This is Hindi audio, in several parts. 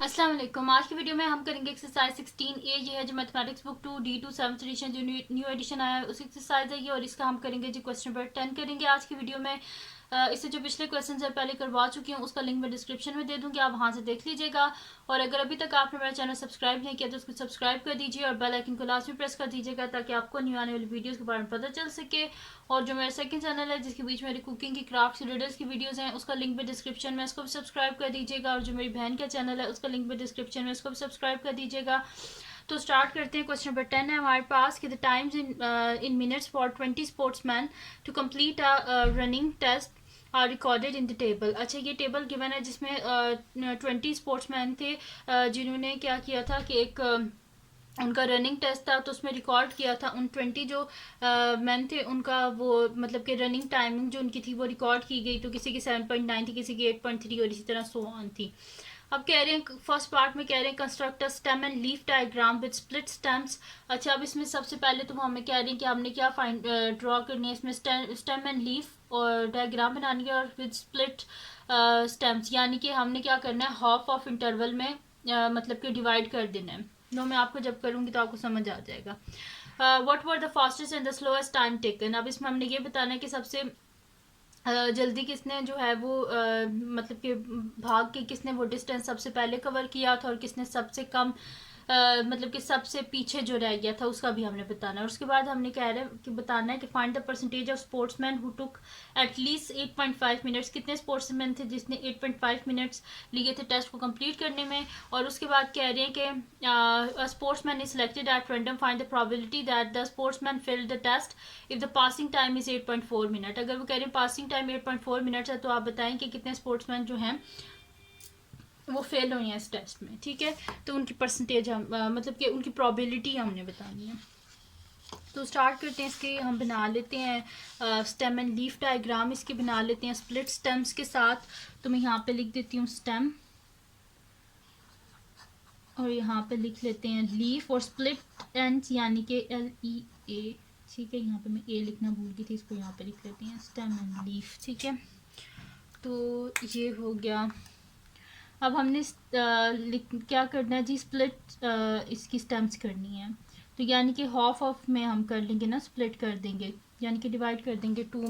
अस्सलाम वालेकुम। आज की वीडियो में हम करेंगे एक्सरसाइज 16A। ये है जो mathematics book 2D2 7th edition जो न्यू एडिशन आया है उस एक्सरसाइज है ये, और इसका हम करेंगे जी क्वेश्चन नंबर 10 करेंगे आज की वीडियो में। इससे जो पिछले क्वेश्चन है पहले करवा चुकी हूँ, उसका लिंक मैं डिस्क्रिप्शन में दे दूँगी, आप वहाँ से देख लीजिएगा। और अगर अभी तक आपने मेरा चैनल सब्सक्राइब नहीं किया तो उसको सब्सक्राइब कर दीजिए और बेल आइकन को लास्ट में प्रेस कर दीजिएगा ताकि आपको न्यू आने वाली वीडियोज़ के बारे में पता चल सके। और जो मेरा सेकंड चैनल है जिसके बीच मेरी कुकिंग की, क्राफ्ट की, रिडल्स की वीडियोस हैं, उसका लिंक भी डिस्क्रिप्शन में, इसको भी सब्सक्राइब कर दीजिएगा। और जो मेरी बहन का चैनल है उसका लिंक भी डिस्क्रिप्शन में, इसको भी सब्सक्राइब कर दीजिएगा। तो स्टार्ट करते हैं। क्वेश्चन नंबर 10 है हमारे पास कि the times in minutes for 20 sportsman to complete a running test are recorded in the table. अच्छा, ये टेबल गिवन है जिसमें 20 स्पोर्ट्समैन थे जिन्होंने क्या किया था कि एक उनका रनिंग टेस्ट था, तो उसमें रिकॉर्ड किया था उन 20 जो मैन थे उनका वो मतलब कि रनिंग टाइमिंग जो उनकी थी वो रिकॉर्ड की गई। तो किसी की 7.9 थी, किसी की 8.3 और इसी तरह सो ऑन थी। अब कह रहे हैं फर्स्ट पार्ट में कह रहे हैं construct a stem and leaf diagram with split stems. अच्छा, अब इसमें सबसे पहले तो हमें कह रहे हैं कि हमने क्या फाइंड ड्रॉ करनी है, इसमें स्टेम एंड लीफ और डायग्राम बनानी है और विद स्प्लिट स्टेम्स, यानी कि हमने क्या करना है हाफ ऑफ इंटरवल में मतलब कि डिवाइड कर देना है। नो, मैं आपको जब करूँगी तो आपको समझ आ जाएगा। What were the fastest and the slowest time taken. अब इसमें हमने ये बताना है कि सबसे जल्दी किसने जो है वो मतलब कि भाग के किसने वो डिस्टेंस सबसे पहले कवर किया था और किसने सबसे कम मतलब कि सबसे पीछे जो रह गया था उसका भी हमने बताना है। और उसके बाद हमने कह रहे हैं कि बताना है कि find the percentage of sportsman who took at least 8.5 minutes. कितने स्पोर्ट्समैन थे जिसने 8.5 मिनट्स लिए थे टेस्ट को कंप्लीट करने में। और उसके बाद कह रहे हैं कि sportsman is selected at random, find the probability that the sportsman failed the test if the passing time is 8.4 minute. अगर वो कह रहे हैं पासिंग टाइम 8.4 मिनट्स है तो आप बताएं कि कितने स्पोर्ट्समैन जो हैं वो फेल हुए हैं इस टेस्ट में। ठीक है, तो उनकी परसेंटेज हम मतलब कि उनकी प्रोबेबिलिटी हमने बतानी है। तो स्टार्ट करते हैं इसके, हम बना लेते हैं स्टेम एंड लीफ डायग्राम, इसके बना लेते हैं स्प्लिट स्टेम्स के साथ। तो मैं यहाँ पे लिख देती हूँ स्टेम और यहाँ पे लिख लेते हैं लीफ और स्प्लिट एंड्स यानी कि LEA। ठीक है, यहाँ पे मैं ए लिखना भूल गई थी, इसको यहाँ पे लिख लेते हैं स्टेम एंड लीफ। ठीक है, तो ये हो गया। अब हमने क्या करना है जी, स्प्लिट इसकी स्टेम्स करनी है। तो यानी कि हाफ ऑफ में हम कर लेंगे ना, स्प्लिट कर देंगे यानी कि डिवाइड कर देंगे टू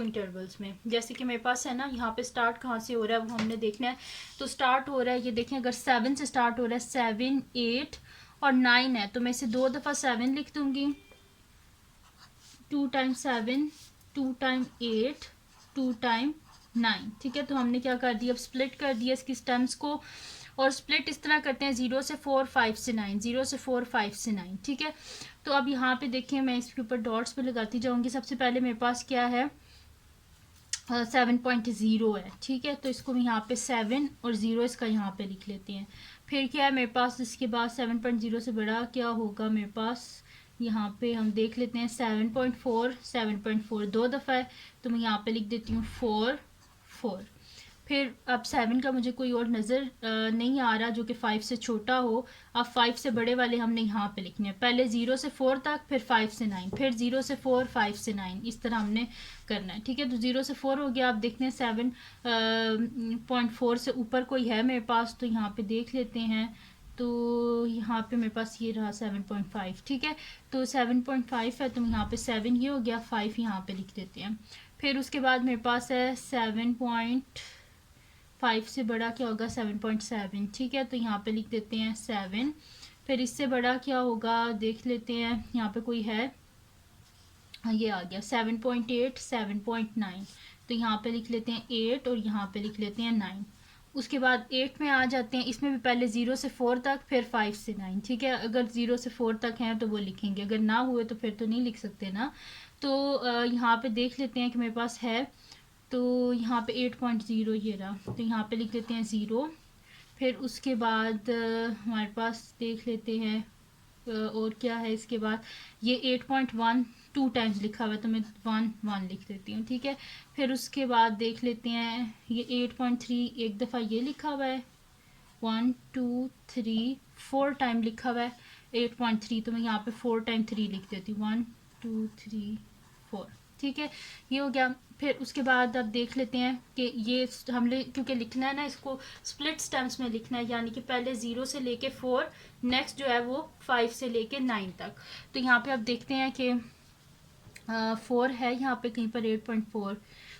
इंटरवल्स में। जैसे कि मेरे पास है ना, यहाँ पे स्टार्ट कहाँ से हो रहा है वो हमने देखना है। तो स्टार्ट हो रहा है, ये देखें, अगर 7 से स्टार्ट हो रहा है, 7, 8 और 9 है, तो मैं इसे 2 दफ़ा 7 लिख दूँगी, 2 टाइम्स 7, 2 टाइम 8, 2 टाइम 9। ठीक है, तो हमने क्या कर दिया, अब स्प्लिट कर दिया इसकी स्टेम्स को। और स्प्लिट इस तरह करते हैं 0 से 4, 5 से 9, 0 से 4, 5 से 9। ठीक है, तो अब यहाँ पे देखें, मैं इसके ऊपर डॉट्स पे लगाती जाऊँगी। सबसे पहले मेरे पास क्या है, 7.0 है। ठीक है, तो इसको यहाँ पे 7 और 0 इसका यहाँ पे लिख लेते हैं। फिर क्या है मेरे पास, इसके बाद 7.0 से बड़ा क्या होगा मेरे पास, यहाँ पे हम देख लेते हैं 7.4, 7.4 दो दफ़ा है, तो मैं यहाँ पे लिख देती हूँ 4, 4। फिर अब 7 का मुझे कोई और नज़र नहीं आ रहा जो कि 5 से छोटा हो। अब 5 से बड़े वाले हमने यहाँ पे लिखने हैं, पहले 0 से 4 तक, फिर 5 से 9, फिर 0 से 4, 5 से 9, इस तरह हमने करना है। ठीक है, तो 0 से 4 हो गया। आप देखते हैं 7.4 से ऊपर कोई है मेरे पास, तो यहाँ पे देख लेते हैं। तो यहाँ पे मेरे पास ये रहा 7.5। ठीक है, तो 7.5 है, तो यहाँ पे 7 ये हो गया, 5 यहाँ पे लिख देते हैं। फिर उसके बाद मेरे पास है 7.5 से बड़ा क्या होगा, 7.7। ठीक है, तो यहाँ पे लिख देते हैं 7। फिर इससे बड़ा क्या होगा देख लेते हैं, यहाँ पे कोई है, हाँ ये आ गया 7.8, 7.9। तो यहाँ पे लिख लेते हैं 8 और यहाँ पे लिख लेते हैं 9। उसके बाद 8 में आ जाते हैं, इसमें भी पहले 0 से 4 तक, फिर 5 से 9। ठीक है, अगर 0 से 4 तक हैं तो वो लिखेंगे, अगर ना हुए तो फिर तो नहीं लिख सकते ना। तो यहाँ पे देख लेते हैं कि मेरे पास है, तो यहाँ पे 8.0 ये रहा, तो यहाँ पे लिख लेते हैं 0। फिर उसके बाद हमारे पास देख लेते हैं और क्या है इसके बाद, ये 8.1 2 टाइम्स लिखा हुआ है, तो मैं 1, 1 लिख देती हूँ। ठीक है, फिर उसके बाद देख लेते हैं ये 8.3 एक दफ़ा ये लिखा हुआ है, 1, 2, 3, 4 टाइम लिखा हुआ है 8.3, तो मैं यहाँ पे 4 टाइम 3 लिख देती हूँ, 1, 2, 3, 4। ठीक है, ये हो गया। फिर उसके बाद अब देख लेते हैं कि ये हमने क्योंकि लिखना है ना, इसको स्प्लिट स्टेम्स में लिखना है, यानी कि पहले 0 से लेके 4, नेक्स्ट जो है वो 5 से लेके 9 तक। तो यहाँ पे अब देखते हैं कि 4 है यहाँ पे कहीं पर 8.4,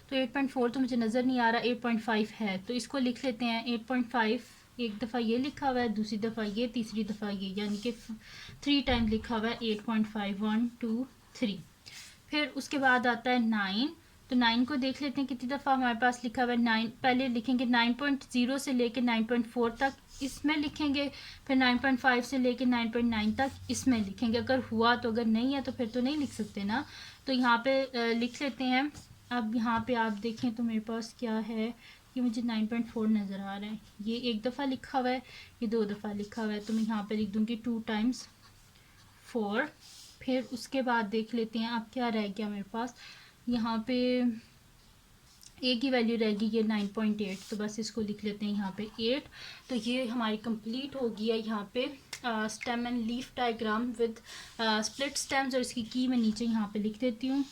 तो 8.4 तो मुझे नज़र नहीं आ रहा, 8.5 है, तो इसको लिख लेते हैं 8.5। एक दफ़ा ये लिखा हुआ है, दूसरी दफ़ा ये, तीसरी दफ़ा ये, यानी कि 3 टाइम लिखा हुआ है 8.5, 1 2 3। फिर उसके बाद आता है 9, तो 9 को देख लेते हैं कितनी दफ़ा हमारे पास लिखा हुआ है। 9 पहले लिखेंगे 9.0 से लेके 9.4 तक इसमें लिखेंगे, फिर 9.5 से लेके 9.9 तक इसमें लिखेंगे। अगर हुआ तो, अगर नहीं है तो फिर तो नहीं लिख सकते ना, तो यहाँ पे लिख लेते हैं। अब यहाँ पे आप देखें तो मेरे पास क्या है कि मुझे 9.4 नज़र आ रहा है, ये एक दफ़ा लिखा हुआ है, ये 2 दफ़ा लिखा हुआ है, तो मैं यहाँ पे लिख दूँगी 2 टाइम्स 4। फिर उसके बाद देख लेते हैं अब क्या रह गया मेरे पास, यहाँ पे एक ही वैल्यू रहेगी, ये 9.8, तो बस इसको लिख लेते हैं यहाँ पे 8। तो ये हमारी कंप्लीट हो गई है यहाँ पे stem and leaf diagram with split stems, और इसकी की मैं नीचे यहाँ पे लिख देती हूँ।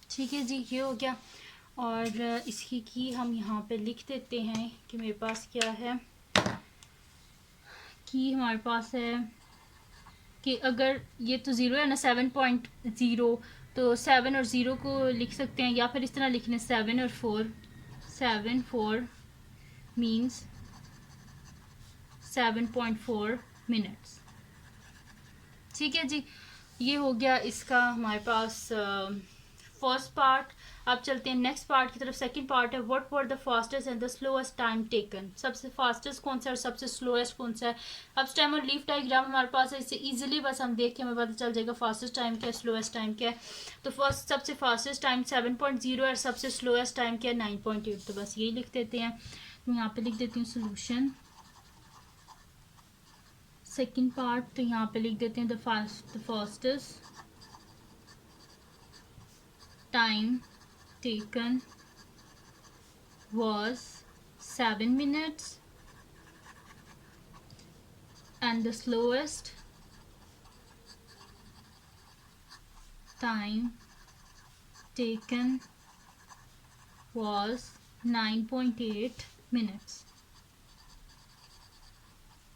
ठीक है जी, ये हो गया। और इसकी की हम यहाँ पे लिख देते हैं कि मेरे पास क्या है, की हमारे पास है कि अगर ये तो 0 है ना 7.0, तो 7 और 0 को लिख सकते हैं, या फिर इस तरह लिख लें 7 और 4, 7 4 मीन्स 7.4 मिनट्स। ठीक है जी, ये हो गया इसका हमारे पास फर्स्ट पार्ट। अब चलते हैं नेक्स्ट पार्ट की तरफ। सेकंड पार्ट है what were the fastest and the slowest time taken, सबसे फास्टेस्ट कौन सा है और सबसे स्लोएस्ट कौन सा है। अब स्टेम और लीफ डायग्राम हमारे पास है, इससे इजीली बस हम देख के हमें पता चल जाएगा फास्टेस्ट टाइम क्या है, स्लोएस्ट टाइम क्या है। तो फर्स्ट सबसे फास्टेस्ट टाइम 7.0 और सबसे स्लोएस्ट टाइम क्या है 9.8, तो बस यही लिख देते हैं। मैं यहाँ पे लिख देती हूँ सोल्यूशन। सेकेंड पार्ट तो यहाँ पे लिख देते हैं the fastest time taken was 7 minutes and the slowest time taken was 9.8 minutes।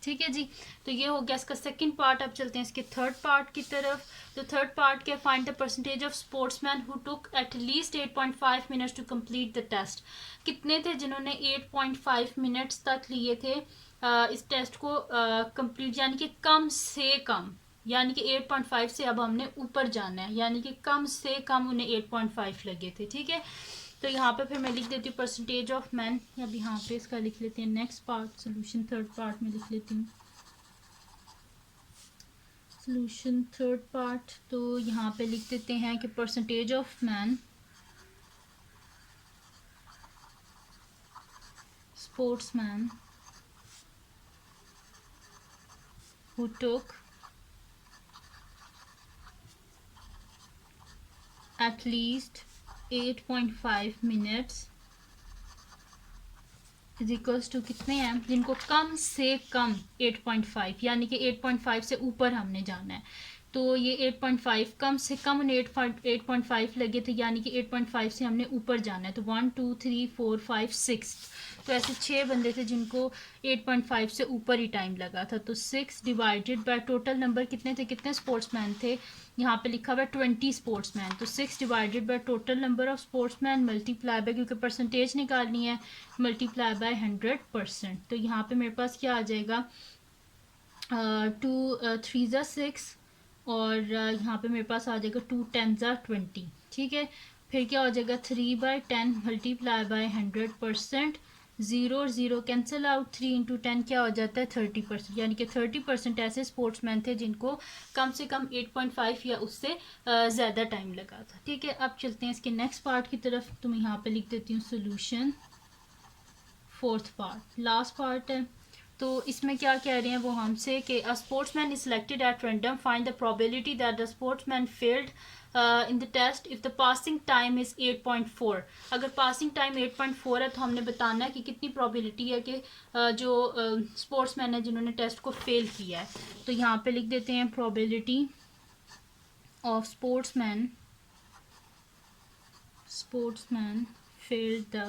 ठीक है जी, तो ये हो गया इसका सेकंड पार्ट। अब चलते हैं इसके थर्ड पार्ट की तरफ। तो थर्ड पार्ट क्या, find the percentage of sportsman who took at least 8.5 minutes to complete the test. कितने थे जिन्होंने 8.5 मिनट्स तक लिए थे इस टेस्ट को कंप्लीट, यानी कि कम से कम, यानी कि 8.5 से अब हमने ऊपर जाना है, यानी कि कम से कम उन्हें 8.5 लगे थे। ठीक है, तो यहाँ पे फिर मैं लिख देती हूँ परसेंटेज ऑफ मैन। अब यहाँ पे इसका लिख लेते हैं next part, solution third part में लिख लेती हूँ सोल्यूशन थर्ड पार्ट। तो यहाँ पे लिख देते हैं कि percentage of man sportsman who took at least 8.5 minutes is equals to कितने हैं, जिनको कम से कम 8.5, यानी कि 8.5 से ऊपर हमने जाना है। तो ये 8.5 कम से कम उन्हें 8.5 लगे थे, यानी कि 8.5 से हमने ऊपर जाना है। तो 1 2 3 4 5 6, तो ऐसे 6 बंदे थे जिनको 8.5 से ऊपर ही टाइम लगा था। तो 6 डिवाइडेड बाय टोटल नंबर कितने थे, कितने स्पोर्ट्समैन थे, यहाँ पे लिखा हुआ है 20 स्पोर्ट्समैन। तो 6 divided by total number of sportsman multiply by, क्योंकि परसेंटेज निकालनी है, मल्टीप्लाई बाय 100%। तो यहाँ पे मेरे पास क्या आ जाएगा, 2 3 ज़ा 6, और यहाँ पे मेरे पास आ जाएगा 2 10 ज़ा 20। ठीक है, फिर क्या हो जाएगा 3/10 मल्टीप्लाई बाय 100%, 0 और 0 कैंसिल आउट, 3 इंटू 10 क्या हो जाता है 30%, यानी कि 30% ऐसे स्पोर्ट्समैन थे जिनको कम से कम 8.5 या उससे ज़्यादा टाइम लगा था। ठीक है, अब चलते हैं इसके नेक्स्ट पार्ट की तरफ। तो मैं यहाँ पे लिख देती हूँ solution fourth part, last part है। तो इसमें क्या कह रहे हैं वो हमसे कि a sportsman is selected at random, find the probability that the sportsman failed in the test if the passing time is 8.4। अगर पासिंग टाइम 8.4 है तो हमने बताना है कि कितनी प्रोबेबिलिटी है कि जो स्पोर्ट्समैन है जिन्होंने टेस्ट को फेल किया है। तो यहाँ पे लिख देते हैं probability of sportsman failed the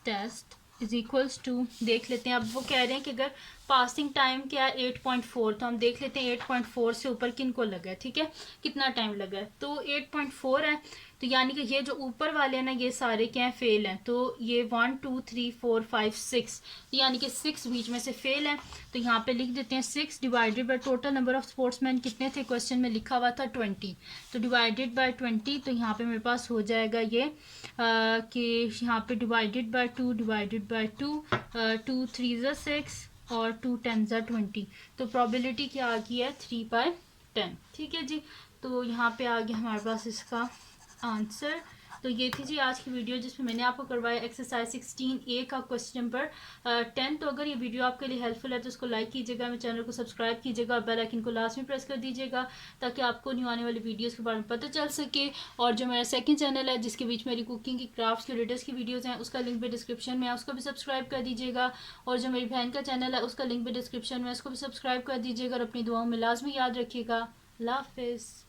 test is equals to, देख लेते हैं अब वो कह रहे हैं कि अगर पासिंग टाइम क्या है 8.4, तो हम देख लेते हैं 8.4 से ऊपर किन को लगा है, ठीक है, कितना टाइम लगा है। तो 8.4 है, तो यानी कि ये जो ऊपर वाले हैं ना ये सारे क्या हैं, फेल हैं। तो ये 1 2 3 4 5 6, तो यानी कि 6 बीच में से फेल हैं। तो यहाँ पे लिख देते हैं 6 divided by total number of sportsman कितने थे, क्वेश्चन में लिखा हुआ था 20, तो डिवाइडेड बाय 20, तो यहाँ पे मेरे पास हो जाएगा ये कि यहाँ पे डिवाइडेड बाय 2 डिवाइडेड बाय 2, 2 3 ज़ा 6 और 2 10 ज़ा 20, तो प्रोबेबिलिटी क्या आ गई है 3/10, ठीक है जी। तो यहाँ पे आ गया हमारे पास इसका आंसर। तो ये थी जी आज की वीडियो जिसमें मैंने आपको करवाया एक्सरसाइज 16A का क्वेश्चन नंबर 10। तो अगर ये वीडियो आपके लिए हेल्पफुल है तो उसको लाइक कीजिएगा, मेरे चैनल को सब्सक्राइब कीजिएगा और बेल आइकन को लास्ट में प्रेस कर दीजिएगा ताकि आपको न्यू आने वाली वीडियोस के बारे में पता चल सके। और जो मेरा सेकंड चैनल है जिसके बीच मेरी कुकिंग की, क्राफ्ट्स की, रीडर्स की वीडियोज़ हैं, उसका लिंक भी डिस्क्रिप्शन में है, उसको भी सब्सक्राइब कर दीजिएगा। और जो मेरी बहन का चैनल है उसका लिंक भी डिस्क्रिप्शन में है, उसको भी सब्सक्राइब कर दीजिएगा और अपनी दुआओं में लाजमी याद रखिएगा। अल्लाह हाफिज़।